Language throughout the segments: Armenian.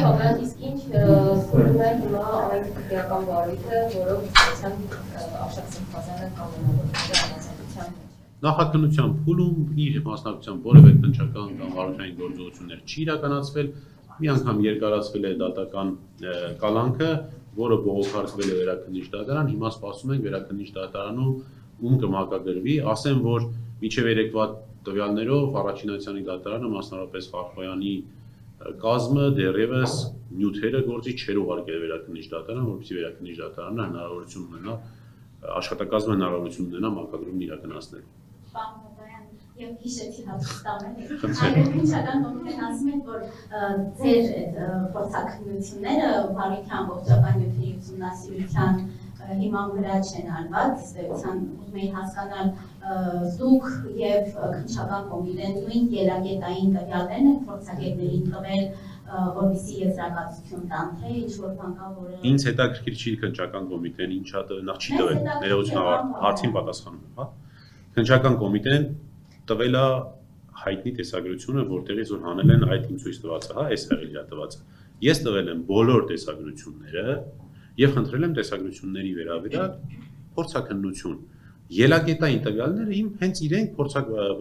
Բաբան, իսկ ինչ սուրում է հիմա այն քրեական վարույթը, որով սոցիալ Արշակ Սրբազանը կանոնավորել է Նախաքննության փուլում իր մասնակցությամբ որևէ քննչական կամ վարչային գործողություններ չի իրականացվել, մի անգամ երկարացվել է դատական կալանքը, որը բողոքարկվել է վերաքննիչ դատարան, հիմա սպասում ենք վերաքննիչ դատարանում ում կմակագրվի, ասեմ, որ մինչև երեկվա տվյալներով Առաջինացյանի դատարանը, մասնավորապես Ֆարխոյանի կազմը դեռևս նյութերը գործի չէր ուղարկել վերաքննիչ դատարան, որպեսզի վերաքննիչ դատարանը հնարավորություն ունենա, աշխատակազմը հնարավորություն ունենա մակագրումն իրականացնել։ Եվ հիշեցի հատուստամեն քննչական կոմիտեն ասում են, որ ձեր փորձաքննությունները վարույթի ամբողջական նյութերի ուսումնասիրության հիման վրա չեն արված, ըստ էության ուզում էի հասկանալ դուք եւ քննչական կոմիտեն նույն ելակետային տվյալներն եք փորձագետներին տվել, որպեսզի եզրակացություն տան, թե ինչ-որ բան կա, որը Ինձ հետաքրքիր չի քննչական կոմիտեն ինչա նախ չի տվել, ներողություն հարցին պատասխանում եմ, հա։ Քննչական կոմիտեն տվել է հայտնի տեսագրությունը, որտեղից որ հանել են այդ իմ ցույց տվածը, հա, այս հեղիլյա տվածը։ Ես տվել եմ բոլոր տեսագրությունները եւ խնդրել եմ տեսագրությունների վերաբերյալ փորձաքննություն։ Ելակետային տվյալները իմ հենց իրենք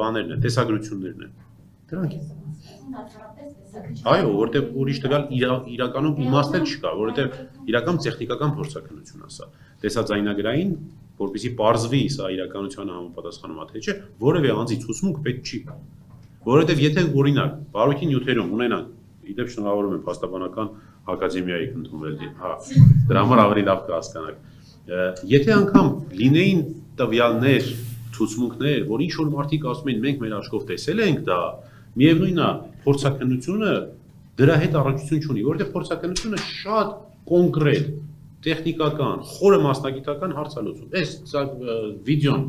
բաներն են, տեսագրություններն են։ Դրանք են։ Այո, որտեղ ուրիշ տվյալ իրականում իմաստել չկա, որովհետեւ իրական տեխնիկական փորձաքննություն է սա։ Տեսաձայնագրային որպեսզի պարզվի սա իրականությանը համապատասխանում է թե չէ, որևէ անձի ցուցմունք պետք չի։ Որովհետև եթե օրինակ վարույթի նյութերում ունենանք, իդեպ շնորհավորում եմ փաստաբանական ակադեմիայի ընդունվել, հա, դրա համար ավելի լավ կհասկանաք։ Եթե անգամ լինեին տվյալներ, ցուցմունքներ, որ ինչ որ մարդիկ ասում են մենք մեր աչքով տեսել ենք դա, միևնույնն է փորձաքննությունը դրա հետ առնչություն չունի, որովհետև փորձաքննությունը շատ կոնկրետ տեխնիկական, խորը մասնագիտական հարցալուծում։ Այս վիդեոն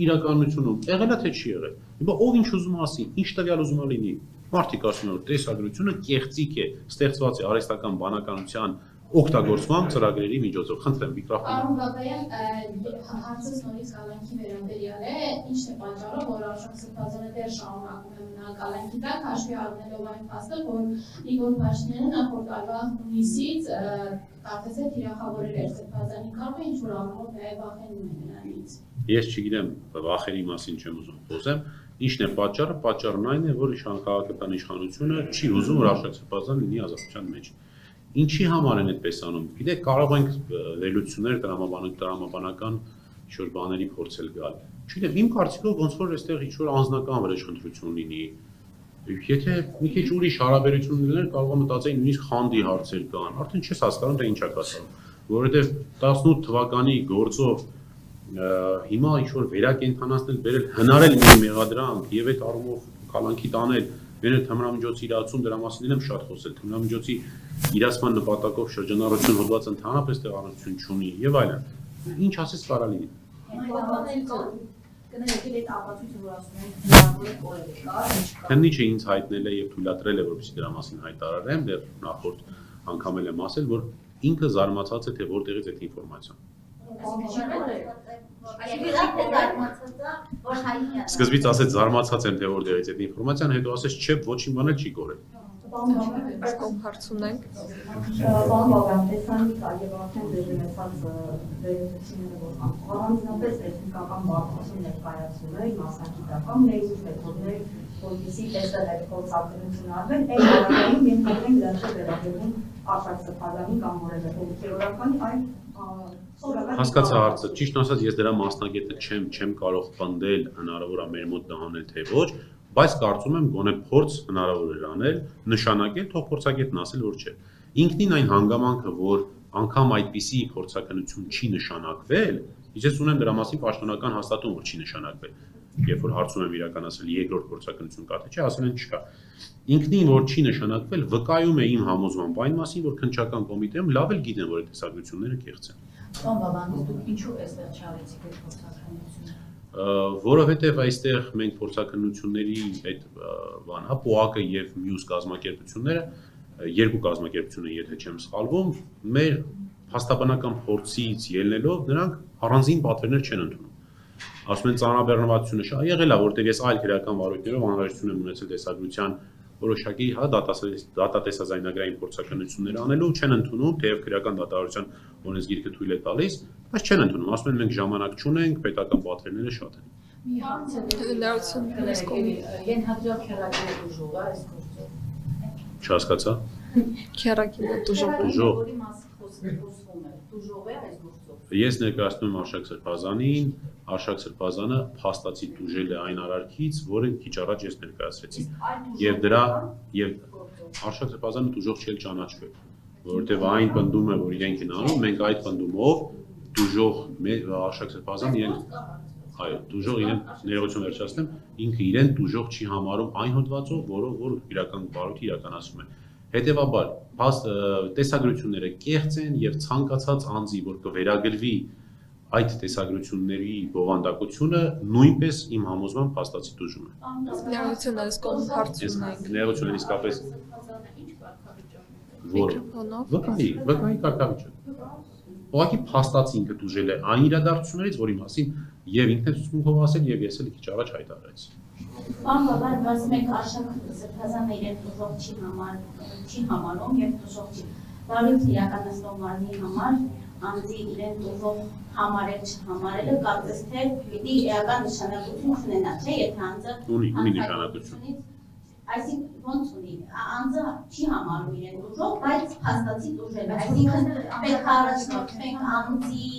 իրականությունում եղել է թե չի եղել։ Հիմա ով ինչ ուզում ասի, ինչ տվյալ ուզում լինի։ Մարդիկ ասում են, որ տեսագրությունը կեղծիք է, ստեղծված է արհեստական բանականության օգտագործման ծրագրերի միջոցով։ Խնդրեմ միկրոֆոնը։ Պարոն Բաբայան, հարցս նորից կալանքի վերաբերյալ է, ինչն է պատճառը, որ Արշակ Սրբազանը դեռ շարունակում է մնալ կալանքի տակ, հաշվի առնելով այն փաստը, որ Իգոր Փաշինյանը նախորդ տարվա հունիսից կարծես է թիրախավորել էր Սրբազանի կազմը, ինչ որ առումով նաև վախենում է նրանից։ Ես չգիտեմ, վախերի մասին չեմ ուզում խոսեմ, ինչն է պատճառը, պատճառն այն է, որ քաղաքական իշխանությունը չի ուզում, որ Արշակ Սրբազանը լինի ազատության մեջ։ Ինչի համար են այդպես անում։ Գիտեք, կարող ենք վերլուծություններ տրամաբանական ինչ-որ բաների փորձել գալ։ Չգիտեմ, իմ կարծիքով ոնց որ այստեղ ինչ-որ անձնական վրեժխնդրություն լինի։ Եթե մի քիչ ուրիշ հարաբերություն լիներ, կարող եմ մտածել նույնիսկ խանդի հարցեր կան։ Արդեն չես հասկանում, թե ինչ է կասում։ Որովհետև 18 թվականի գործով հիմա ինչ-որ վերակենդանացնել, բերել հնարել մի մեղադրանք եւ այդ առումով կալանքի տանել Մեր թմրամիջոցի իրացում դրա մասին եմ շատ խոսել, թմրամիջոցի իրացման նպատակով շրջանառություն հոդված ընդհանրապես տեղանություն չունի եւ այլն։ Ինչ ասես կարա լինի։ Քննիչը ինձ հայտնել է եւ թույլատրել է, որպեսզի դրա մասին հայտարարեմ, դեռ նախորդ անգամ էլ եմ ասել, որ ինքը զարմացած է, թե որտեղից է ինֆորմացիան։ Սկզբից ասեց զարմացած եմ, թե որտեղից է ինֆորմացիան, հետո ասեց չէ, ոչինչ բան չի կորել։ Արկոմ հարց ունենք։ Պարոն Բաբայան, տեսանելի կա եւ արդեն դժվարացած վերլուծությունները որ առանձնապես տեխնիկական բարդություն ներկայացում է մասնագիտական ներուժ մեթոդներ, որպեսզի տեսնել այդ փորձակնությունը արվել, այն օրակային ենթադրենք դրանց վերաբերում Արշակ Սրբազանի կամ որևէ հոգեորականի այլ Հասկացա հարցը, ճիշտ ասած ես դրա մասնագետը չեմ կարող պնդել հնարավոր է մեր մոտ դա անել թե ոչ, բայց կարծում եմ գոնե փորձ հնարավոր է անել, նշանակել, թող փորձագետն ասել որ չէ։ Ինքնին այն հանգամանքը, որ անգամ այդպիսի փորձակնություն չի նշանակվել, ես ունեմ դրա մասին պաշտոնական հաստատում, որ չի նշանակվել։ Երբ որ հարցում եմ իրականացրել երկրորդ փորձակնություն կա թե չէ, ասել են չկա։ Ինքնին որ չի նշանակվել, վկայում է իմ համոզմամբ այն մասին, որ քննչական կոմիտեում լավ էլ գիտեն, որ այդ տեսագրությունները կեղծ են։ Պարոն Բաբայան, դուք ինչու այստեղ չարեցիք այդ փորձակնությունը։ Որովհետև այստեղ մենք փորձակնությունների այդ բան, հա, ՊՕԱԿ-ը եւ մյուս կազմակերպությունները, երկու կազմակերպությունը, եթե չեմ սխալվում, մեր հաստաբանական փորձից ելնելով նրանք առանձին պատվերներ չեն ընդունում։ Ասում են ծանրաբեռնվածությունը շա եղել է, որտեղ ես այլ քրեական վարույթներով անհրաժեշտություն եմ ունեցել տեսագրության որոշակի դատատեսազայնագրային փորձակնություններ անելու, չեն ընդունում, թեև քրեական դատավարության օրենսգիրքը թույլ է տալիս, բայց չեն ընդունում, ասում են մենք ժամանակ չունենք, պետական պատվերները շատ են։ Ենթադրյալ քերակի ուժով է այս գործը։ Չհասկացա։ Քերակի դուժող։ Որի մասին խոսվում է, դուժող է այս գործով։ Ես ներկայացնում եմ Արշակ Սրբազանին, Արշակ Սրբազանը փաստացի դուժել է այն արարքից, որը քիչ առաջ ես ներկայացրեցի։ Եվ դրա Արշակ Սրբազանը դուժող չի ճանաչվել, որովհետև այն պնդում է, որ իրենք են անում, մենք այդ պնդումով դուժող Արշակ Սրբազանը իրենք այո, դուժող իրեն ներողություն վերջացնեմ, ինքը իրեն դուժող չի համարում այն հոդվածով, որով որ իրական բարույթը իրականացվում է։ Հետևաբար, տեսագրությունները կեղծ են եւ ցանկացած անձի, որ կվերագրվի այդ տեսագրությունների բովանդակությունը, նույնպես իմ համոզմամբ փաստացի դուժում է։ Ներողություն, այս կողմ հարցում ենք։ Ներողություն, իսկապես Միկրոֆոնով։ վկայի կարգավիճակ։ Ուղղակի փաստացի ինքը դուժել է այն իրադարձություններից, որի մասին եւ ինքն է ցուցմունքով ասել եւ ես էլ քիչ առաջ հայտարարեցի։ Պարոն Բաբան, ասում եք Արշակ Սրբազանը իրեն դուժող չի համարում եւ դուժող չի։ Բարույթ իրականացնող մարմնի համար անձի իրեն դուժող համարել չհամարելը կարծես թե պիտի էական նշանակություն ունենա, չէ՞, եթե անձը ունի նշանակություն։ Այսինքն ոնց ունի, անձը չի համարում իրեն դուժող, բայց փաստացի դուժել է, այսինքն պետք է առաջնորդվենք անձի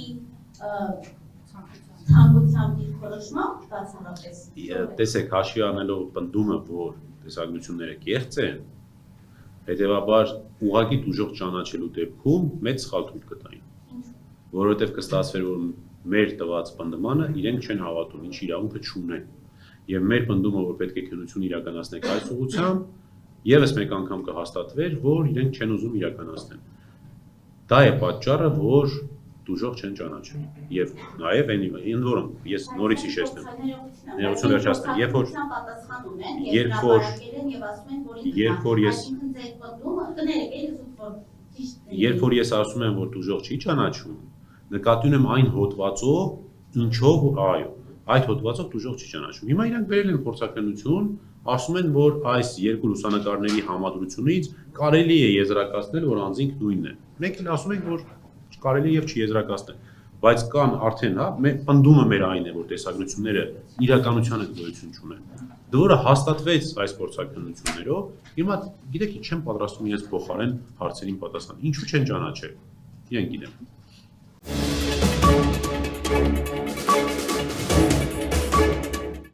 ցանկությամբ դիրքորոշմամբ բացառապես։ Տեսեք, հաշվի առնելով պնդումը, որ տեսագրությունները կեղծ են, հետևաբար ուղղակի դուժող ճանաչելու դեպքում մեծ սխալ թույլ կտային, որովհետև կստացվեր, որ մեր տված պնդմանը իրենք չեն հավատում, ինչ իրավունքը չունեն, եւ մեր պնդումը, որ պետք է քննություն իրականացնենք այս ուղղությամբ, եւս մեկ անգամ կհաստատվեր, որ իրենք չեն ուզում իրականացնել։ Դա է պատճառը, որ դուժող չեն ճանաչում եւ նաեւ այն որում ես նորից հիշեցնեմ ներողություն վերջացնեմ երբ որ ես ասում եմ որ դուժող չի ճանաչում նկատի ունեմ այն հոդվածով ինչով այո այդ հոդվածով դուժող չի ճանաչում հիմա իրանք վերել են փորձակնություն ասում են որ այս երկու լուսանկարների համադրությունից կարելի է եզրակացնել որ անձինք նույնն են մենք էլ ասում ենք որ կարելի եւ չի եզրակացնել, բայց կան արդեն, հա, պնդումը մեր այն է, որ տեսագրությունները իրականությանը գոյություն չունեն։ Որը հաստատվեց այս փորձակնություններով, հիմա գիտեք, չեմ պատրաստում իրենց փոխարեն հարցերին պատասխան։ Ինչու չեն ճանաչել։ Իրենք գիտեն։